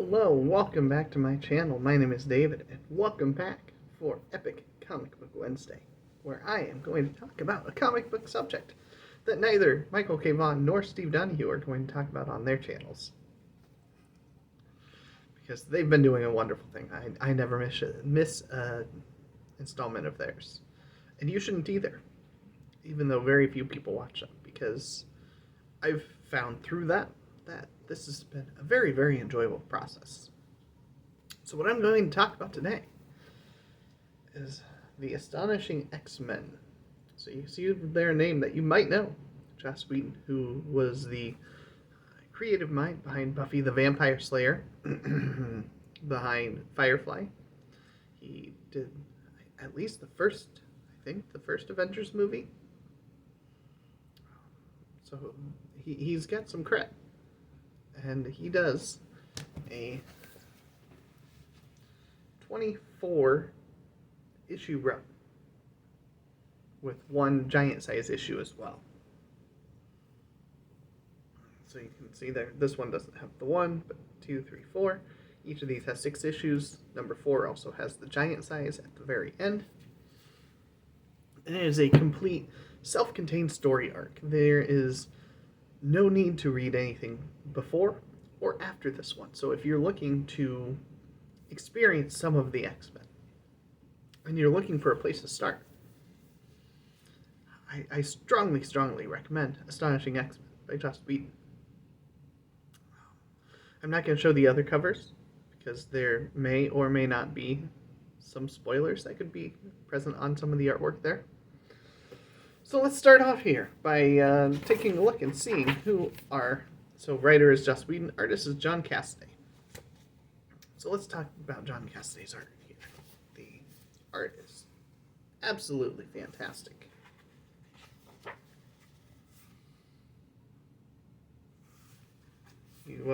Hello, welcome back to my channel. My name is David, and welcome back for Epic Comic Book Wednesday, where I am going to talk about a comic book subject that neither Michael K. Vaughan nor Steve Donahue are going to talk about on their channels. Because they've been doing a wonderful thing. I never miss an installment of theirs. And you shouldn't either, even though very few people watch them, because I've found through that this has been a very, very enjoyable process. So what I'm going to talk about today is the Astonishing X-Men. So you see their name that you might know, Joss Whedon, who was the creative mind behind Buffy the Vampire Slayer, behind Firefly. He did at least the first Avengers movie. So he's got some cred. And he does a 24 issue run with one giant size issue as well. So you can see there, this one doesn't have the 1, but 2, 3, 4. Each of these has 6 issues. Number 4 also has the giant size at the very end. And it is a complete self-contained story arc. There is no need to read anything before or after this one. So if you're looking to experience some of the X-Men and you're looking for a place to start, I strongly, strongly recommend Astonishing X-Men by Joss Whedon. I'm not going to show the other covers because there may or may not be some spoilers that could be present on some of the artwork there. So let's start off here by taking a look and seeing who are... So writer is Joss Whedon, artist is John Cassaday. So let's talk about John Cassaday's art here. The art is absolutely fantastic. You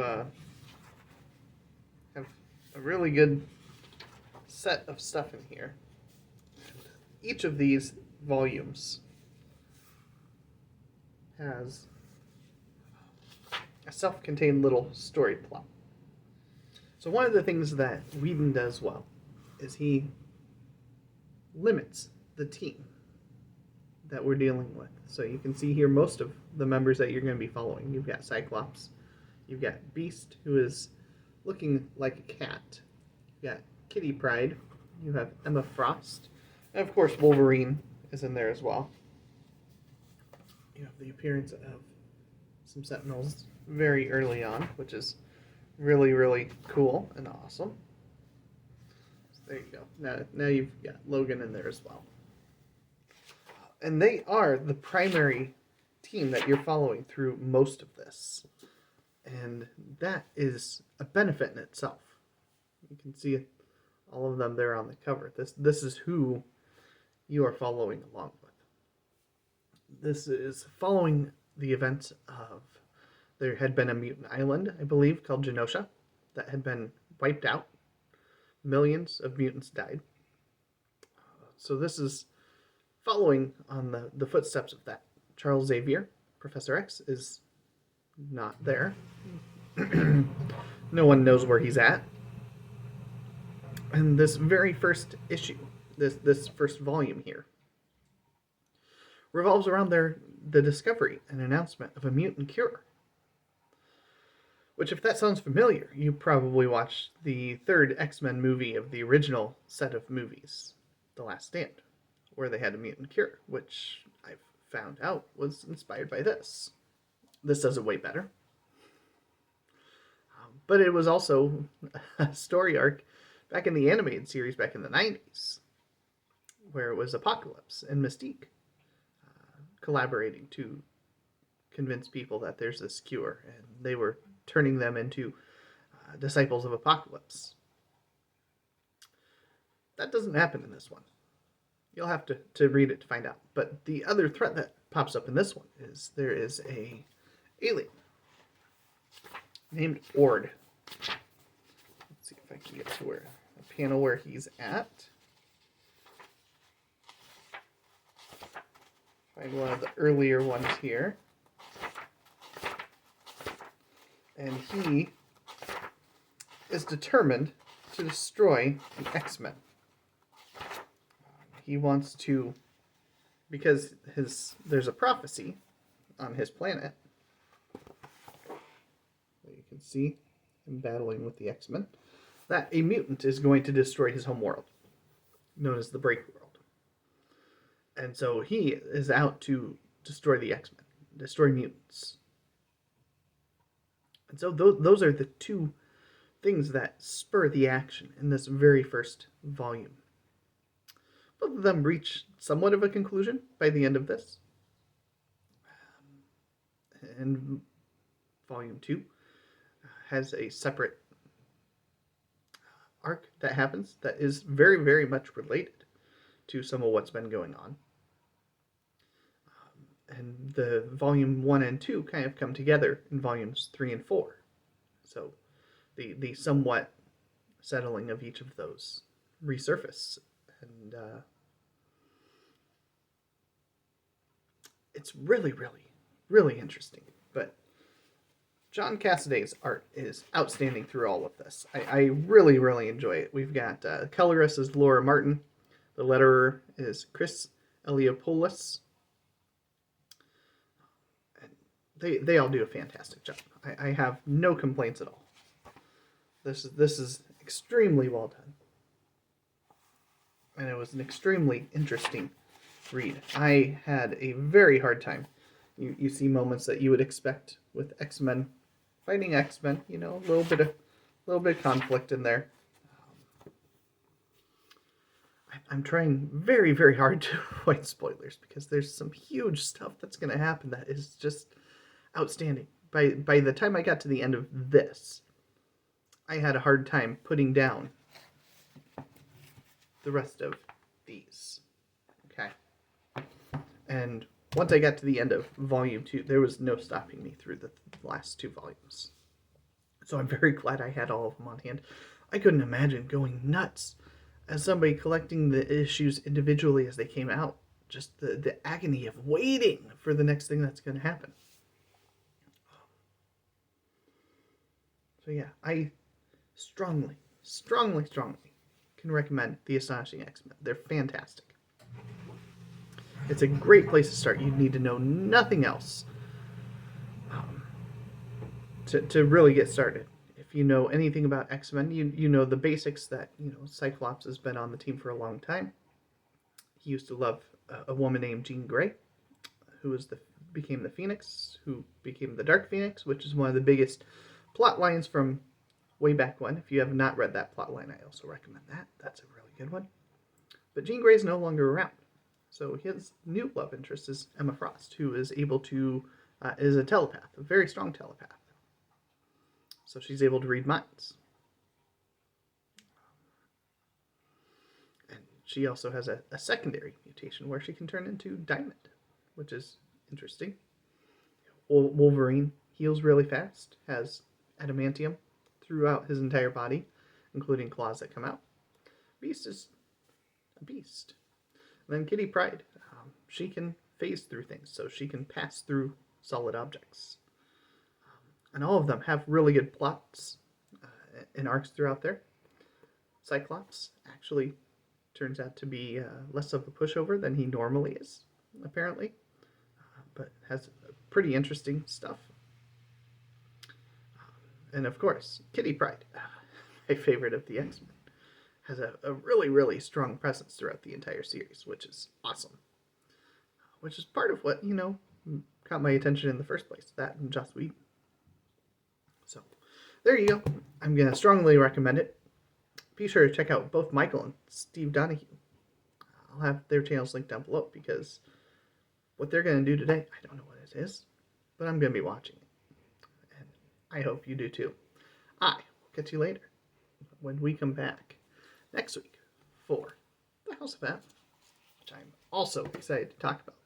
have a really good set of stuff in here. Each of these volumes has a self-contained little story plot. So one of the things that Whedon does well is he limits the team that we're dealing with. So you can see here most of the members that you're going to be following. You've got Cyclops, you've got Beast, who is looking like a cat, you've got Kitty Pryde, you have Emma Frost, and of course Wolverine is in there as well. You have the appearance of some Sentinels very early on, which is really, really cool and awesome. So there you go. Now you've got Logan in there as well. And they are the primary team that you're following through most of this. And that is a benefit in itself. You can see all of them there on the cover. This is who you are following along with. This is following the events of, there had been a mutant island, I believe, called Genosha, that had been wiped out. Millions of mutants died. So this is following on the footsteps of that. Charles Xavier, Professor X, is not there. No one knows where he's at. And this very first issue, this first volume here, revolves around the discovery and announcement of a mutant cure. Which, if that sounds familiar, you probably watched the third X-Men movie of the original set of movies, The Last Stand, where they had a mutant cure, which I've found out was inspired by this. This does it way better. But it was also a story arc back in the animated series back in the 90s, where it was Apocalypse and Mystique collaborating to convince people that there's this cure, and they were turning them into disciples of Apocalypse. That doesn't happen in this one. You'll have to read it to find out. But the other threat that pops up in this one is there is a alien named Ord. Let's see if I can get to a panel where he's at. Find one of the earlier ones here. And he is determined to destroy the X-Men. He wants to, because there's a prophecy on his planet. You can see him battling with the X-Men, that a mutant is going to destroy his home world, known as the Break World. And so he is out to destroy the X-Men, destroy mutants. And so those are the two things that spur the action in this very first volume. Both of them reach somewhat of a conclusion by the end of this. And volume 2 has a separate arc that happens that is very, very much related to some of what's been going on. And the volume 1 and 2 kind of come together in volumes 3 and 4. So the somewhat settling of each of those resurface. And it's really, really, really interesting. But John Cassaday's art is outstanding through all of this. I really, really enjoy it. We've got colorist is Laura Martin. The letterer is Chris Eliopoulos. And they all do a fantastic job. I have no complaints at all. This is extremely well done. And it was an extremely interesting read. I had a very hard time. You see moments that you would expect with X-Men fighting X-Men, a little bit of conflict in there. I'm trying very, very hard to avoid spoilers because there's some huge stuff that's going to happen that is just outstanding. By the time I got to the end of this, I had a hard time putting down the rest of these. Okay. And once I got to the end of volume 2, there was no stopping me through the last 2 volumes. So I'm very glad I had all of them on hand. I couldn't imagine going nuts as somebody collecting the issues individually as they came out. Just the agony of waiting for the next thing that's going to happen. So yeah, I strongly can recommend the Astonishing X-Men. They're fantastic. It's a great place to start. You need to know nothing else to really get started. If you know anything about X-Men, you know the basics that, Cyclops has been on the team for a long time. He used to love a woman named Jean Grey, who became the Phoenix, who became the Dark Phoenix, which is one of the biggest plot lines from way back when. If you have not read that plot line, I also recommend that. That's a really good one. But Jean Grey is no longer around. So his new love interest is Emma Frost, who is able to, is a telepath, a very strong telepath. So she's able to read minds. And she also has a secondary mutation where she can turn into Diamond, which is interesting. Wolverine heals really fast, has adamantium throughout his entire body, including claws that come out. Beast is a beast. And then Kitty Pryde, she can phase through things, so she can pass through solid objects. And all of them have really good plots and arcs throughout there. Cyclops actually turns out to be less of a pushover than he normally is, apparently, but has pretty interesting stuff. And of course, Kitty Pryde, my favorite of the X-Men, has a really, really strong presence throughout the entire series, which is awesome. Which is part of what, caught my attention in the first place, that and Joss Whedon. So, there you go. I'm going to strongly recommend it. Be sure to check out both Michael and Steve Donahue. I'll have their channels linked down below because what they're going to do today, I don't know what it is, but I'm going to be watching it. And I hope you do too. I will catch you later when we come back next week for the House of M, which I'm also excited to talk about.